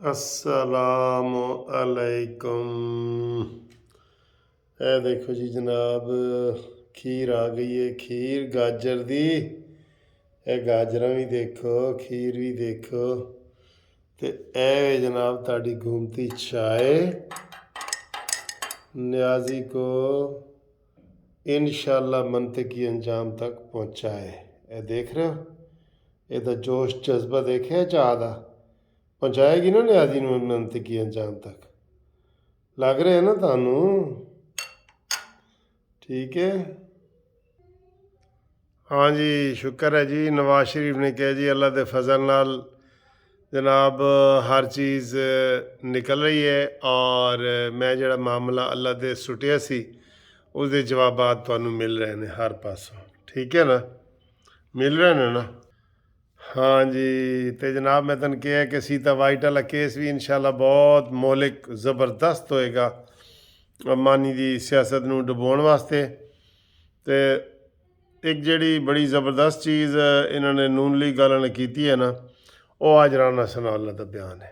अस्सलामु अलैकुम। ਇਹ ਦੇਖੋ ਜੀ ਜਨਾਬ, ਖੀਰ ਆ ਗਈ ਹੈ। ਖੀਰ ਗਾਜਰ ਦੀ। ਇਹ ਗਾਜਰਾਂ ਵੀ ਦੇਖੋ, ਖੀਰ ਵੀ ਦੇਖੋ। ਤੇ ਇਹ ਜਨਾਬ ਤੁਹਾਡੀ ਗੋਮਤੀ ਚਾय। न्याजी को इंशाल्लाह मनतकी अंजाम तक पहुँचाए। ये देख रहे हो, ये तो जोश जज्बा देखे चाह दा पहुँचाएगी ना न्याजी ਨੂੰ मनतकी अंजाम तक। लग रहा है ना थानू? ठीक है। हाँ जी, शुक्र है जी। नवाज शरीफ ने कहा जी अल्लाह के फजल नाल जनाब हर चीज़ निकल रही है और मैं जड़ा मामला अल्लाह दे सुटिया सी उसके जवाबात तुहानू मिल रहे हैं हर पासों। ठीक है ना, मिल रहे हैं ना? हाँ जी। तो जनाब मैं तुम कहा कि सीता वाइट वाला केस भी इंशाल्लाह बहुत मौलिक ज़बरदस्त होएगा मानी की सियासत नू डुबाउण वास्ते। तो एक जड़ी बड़ी ज़बरदस्त चीज़ इन्होंने नून लीग वालों ने की है ना, वो आज राना सनाउल्लाह का बयान है।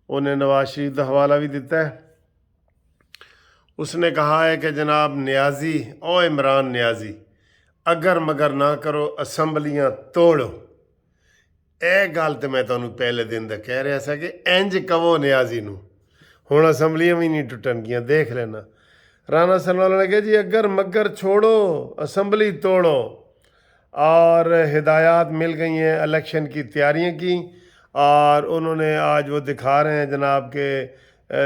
उन्हें नवाज शरीफ का हवाला भी दिता है। उसने कहा है कि जनाब न्याजी ओ इमरान न्याजी अगर मगर ना करो असम्बलियाँ तोड़ो। ਇਹ ਗੱਲ ਤੇ ਮੈਂ ਤੁਹਾਨੂੰ ਪਹਿਲੇ ਦਿਨ ਦਾ ਕਹਿ ਰਿਹਾ ਸੀ ਕਿ ਇੰਜ ਕਵੋ ਨਿਆਜ਼ੀ ਨੂੰ, ਹੁਣ ਅਸੈਂਬਲੀਆਂ ਵੀ ਨਹੀਂ ਟੁੱਟਣਗੀਆਂ। ਦੇਖ ਲੈਣਾ ਰਾਣਾ ਸਨਾਉल्लाह ने कहा जी अगर मगर छोड़ो असम्बली तोड़ो। और हिदायत मिल गई हैं इलेक्शन की तैयारियां की और उन्होंने आज वो दिखा रहे हैं जनाब के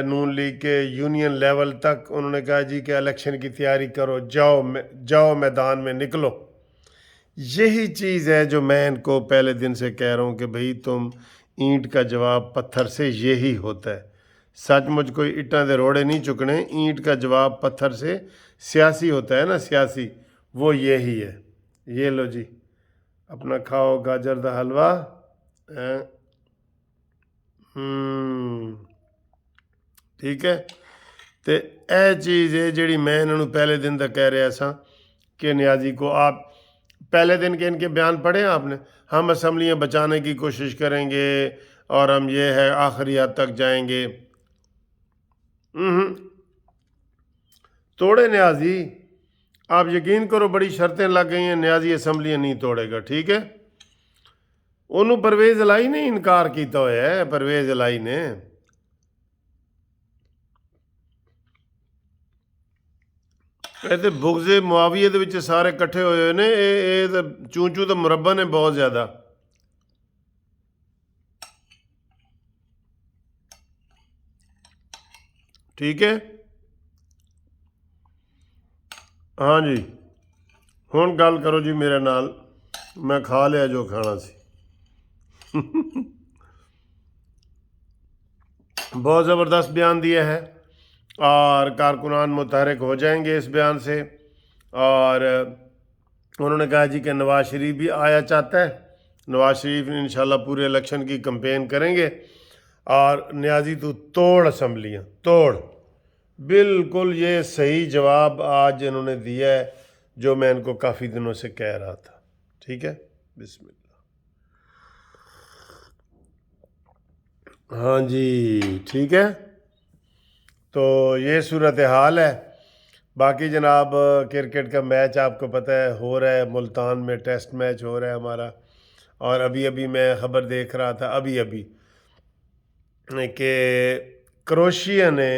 नून लीग के यूनियन लेवल तक उन्होंने कहा जी कि इलेक्शन की तैयारी करो, जाओ मैदान में निकलो। यही चीज़ है जो मैं इनको पहले दिन से कह रहा हूँ कि भाई तुम ईंट का जवाब पत्थर से यही होता है। सचमुच कोई इट्टां दे रोड़े नहीं चुकने, ईंट का जवाब पत्थर से सियासी होता है ना, सियासी वो यही है। ये लो जी अपना खाओ गाजर का हलवा। ठीक है। तो यह चीज़ है जी मैं इन्हों पहले दिन तक कह रहा सा कि न्याजी को आप पहले दिन के इनके बयान पढ़े आपने, हम असम्बलियाँ बचाने की कोशिश करेंगे और हम ये है आखिरी हद तक जाएंगे। तोड़े न्याजी, आप यकीन करो बड़ी शर्तें लग गई हैं, न्याजी असम्बलियाँ नहीं तोड़ेगा। ठीक है। उन्होंने परवेज़ इलाही ने इनकार किया होया है, परवेज़ इलाही ने। ਇਹ ਬੁਗਜ਼ੇ ਮੁਆਵੀਏ ਦੇ ਵਿੱਚ ਸਾਰੇ ਇਕੱਠੇ ਹੋਏ ਹੋਏ ਨੇ। ਇਹ ਤਾਂ ਚੂੰ ਤਾਂ ਮੁਰੱਬਾ ਨੇ ਬਹੁਤ ਜ਼ਿਆਦਾ। ਠੀਕ ਹੈ। हाँ जी, ਹੁਣ ਗੱਲ ਕਰੋ ਜੀ ਮੇਰੇ ਨਾਲ। मैं खा लिया जो खाना सी। बहुत ज़बरदस्त बयान दिया है और कारकुनान मुतहरक हो जाएंगे इस बयान से। और उन्होंने कहा जी कि नवाज शरीफ भी आया चाहता है। नवाज शरीफ इंशाल्लाह पूरे इलेक्शन की कंपेन करेंगे और न्याजी तो तोड़ असम्बलियाँ तोड़। बिल्कुल ये सही जवाब आज इन्होंने दिया है जो मैं इनको काफ़ी दिनों से कह रहा था। ठीक है, बिस्मिल्लाह। हाँ जी, ठीक है। तो ये सूरत हाल है। बाकी जनाब क्रिकेट का मैच आपको पता है हो रहा है, मुल्तान में टेस्ट मैच हो रहा है हमारा। और अभी अभी मैं ख़बर देख रहा था अभी कि क्रोशिया ने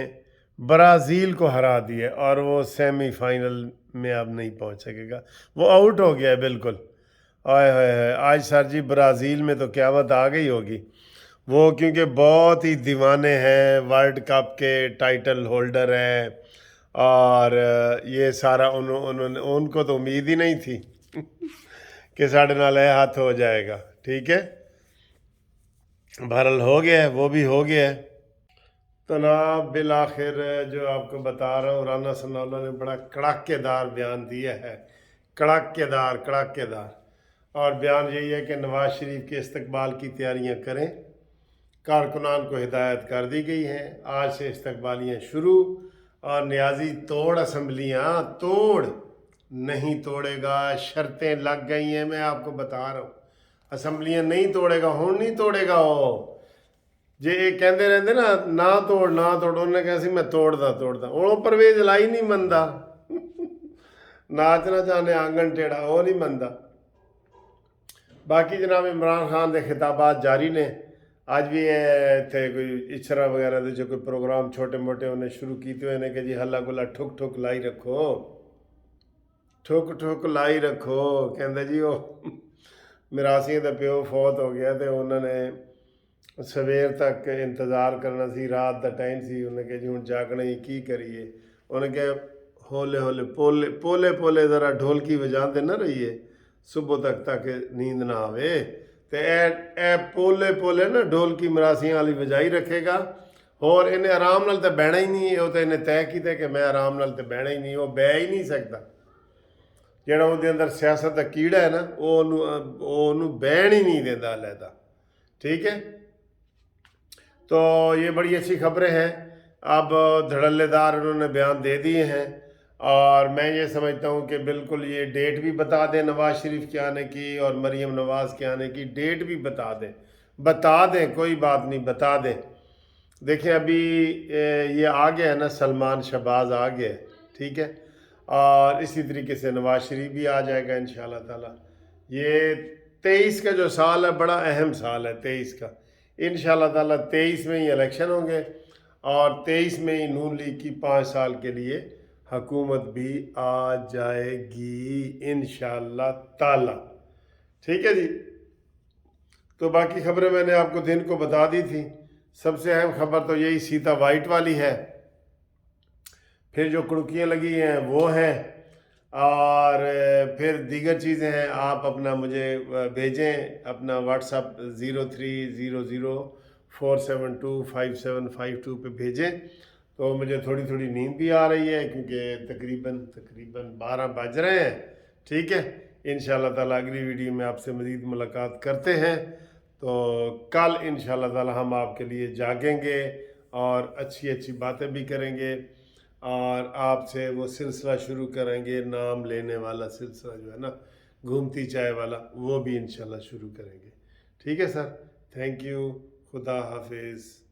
ब्राज़ील को हरा दिया और वो सेमीफाइनल में अब नहीं पहुंच सकेगा, वो आउट हो गया है बिल्कुल। आए हाय, आज सर जी ब्राज़ील में तो क़यामत आ गई होगी। वो क्योंकि बहुत ही दीवाने हैं, वर्ल्ड कप के टाइटल होल्डर हैं और ये सारा उन्होंने उनको तो उम्मीद ही नहीं थी कि साढ़े नाल हाथ हो जाएगा। ठीक है, बहरहाल हो गया है, वो भी हो गया है। तो ना बिल आखिर जो आपको बता रहा हूँ, राना सनाउल्लाह ने बड़ा कड़ाकेदार बयान दिया है। कड़ाकेदार। और बयान यही है कि नवाज शरीफ के इस्तकबाल की तैयारियाँ करें। कारकुनान को हिदायत कर दी गई हैं, आज से इस्तकबालियाँ शुरू। और न्याजी तोड़ असम्बलियाँ तोड़। नहीं तोड़ेगा, शर्तें लग गई हैं, मैं आपको बता रहा हूँ। असम्बलियाँ नहीं तोड़ेगा, हुण नहीं तोड़ेगा। वो ਜੇ ਇਹ ਕਹਿੰਦੇ ਰਹਿੰਦੇ ਨਾ ਤੋੜ ਉਹਨੇ ਕਿਹਾ ਸੀ ਮੈਂ ਤੋੜਦਾ ਹੁਣ ਉਹ ਪਰਵੇਜ਼ ਲਾਈ ਨਹੀਂ ਮੰਨਦਾ ਨਾਚਣਾ ਚਾਹਨੇ ਆਂਗਣ ਟੇੜਾ ਉਹ ਨਹੀਂ ਮੰਨਦਾ। ਬਾਕੀ ਜਨਾਬ ਇਮਰਾਨ ਖਾਨ ਦੇ ਖਿਤਾਬਾਤ ਜਾਰੀ ਨੇ। ਅੱਜ ਵੀ ਇੱਥੇ ਕੋਈ ਇਸ਼ਰਾ ਵਗੈਰਾ ਦੇ ਜੋ ਕੋਈ ਪ੍ਰੋਗਰਾਮ ਛੋਟੇ ਮੋਟੇ ਉਹਨੇ ਸ਼ੁਰੂ ਕੀਤੇ ਹੋਏ ਨੇ ਕਿ ਜੀ ਹੱਲਾ ਗੁੱਲਾ ਠੁਕ ਲਾਈ ਰੱਖੋ ਕਹਿੰਦਾ ਜੀ ਉਹ ਮਿਰਾਸੀਆਂ ਦਾ ਪਿਓ ਫੌਤ ਹੋ ਗਿਆ ਤੇ ਉਹਨਾਂ ਨੇ ਸਵੇਰ ਤੱਕ ਇੰਤਜ਼ਾਰ ਕਰਨਾ ਸੀ, ਰਾਤ ਦਾ ਟਾਈਮ ਸੀ। ਉਹਨੇ ਕਿਹਾ ਜੀ ਹੁਣ ਜਾਗਣਾ ਹੀ ਕੀ ਕਰੀਏ। ਉਹਨੇ ਕਿਹਾ ਹੌਲੇ ਪੋਲੇ ਜ਼ਰਾ ਢੋਲਕੀ ਵਜਾਉਂਦੇ ਨਾ ਰਹੀਏ ਸੁਬਹ ਤੱਕ ਨੀਂਦ ਨਾ ਆਵੇ। ਤੇ ਇਹ ਪੋਲੇ ਨਾ ਢੋਲਕੀ ਮਰਾਸੀਆਂ ਵਾਲੀ ਵਜਾਈ ਰੱਖੇਗਾ। ਹੋਰ ਇਹਨੇ ਆਰਾਮ ਨਾਲ ਤਾਂ ਬਹਿਣਾ ਹੀ ਨਹੀਂ। ਉਹ ਤਾਂ ਇਹਨੇ ਤੈਅ ਕੀਤਾ ਕਿ ਮੈਂ ਆਰਾਮ ਨਾਲ ਤਾਂ ਬਹਿਣਾ ਹੀ ਨਹੀਂ। ਉਹ ਬਹਿ ਹੀ ਨਹੀਂ ਸਕਦਾ। ਜਿਹੜਾ ਉਹਦੇ ਅੰਦਰ ਸਿਆਸਤ ਦਾ ਕੀੜਾ ਹੈ ਨਾ ਉਹ ਉਹਨੂੰ ਬਹਿਣ ਹੀ ਨਹੀਂ ਦਿੰਦਾ ਲੈਦਾ। ٹھیک ہے، تو یہ بڑی اچھی خبریں ہیں۔ اب دھڑلے دار انہوں نے بیان دے دیے ہیں اور میں یہ سمجھتا ہوں کہ بالکل یہ ڈیٹ بھی بتا دیں نواز شریف کے آنے کی اور مریم نواز کے آنے کی ڈیٹ بھی بتا دیں کوئی بات نہیں، بتا دیں۔ دیکھیں ابھی یہ آ گیا ہے نا، سلمان شہباز آ گیا ہے، ٹھیک ہے، اور اسی طریقے سے نواز شریف بھی آ جائے گا انشاءاللہ تعالی۔ یہ 23 کا جو سال ہے بڑا اہم سال ہے 23 کا، انشاءاللہ تعالی 23 میں ہی الیکشن ہوں گے اور 23 میں ہی نون لیگ کی 5 سال کے لیے حکومت بھی آ جائے گی انشاءاللہ تعالی۔ ٹھیک ہے جی، تو باقی خبریں میں نے آپ کو دن کو بتا دی تھی۔ سب سے اہم خبر تو یہی سیتا وائٹ والی ہے، پھر جو کڑکیاں لگی ہیں وہ ہیں، اور پھر دیگر چیزیں ہیں۔ آپ اپنا مجھے بھیجیں اپنا واٹس اپ 0300472575 پہ بھیجیں، تو مجھے تھوڑی نیند بھی آ رہی ہے کیونکہ تقریباً 12 بج رہے ہیں۔ ٹھیک ہے، انشاءاللہ تعالیٰ اگلی ویڈیو میں آپ سے مزید ملاقات کرتے ہیں۔ تو کل انشاءاللہ تعالیٰ ہم آپ کے لیے جاگیں گے اور اچھی باتیں بھی کریں گے، اور آپ سے وہ سلسلہ شروع کریں گے، نام لینے والا سلسلہ جو ہے نا، گھومتی چائے والا، وہ بھی انشاءاللہ شروع کریں گے۔ ٹھیک ہے سر، تھینک یو، خدا حافظ۔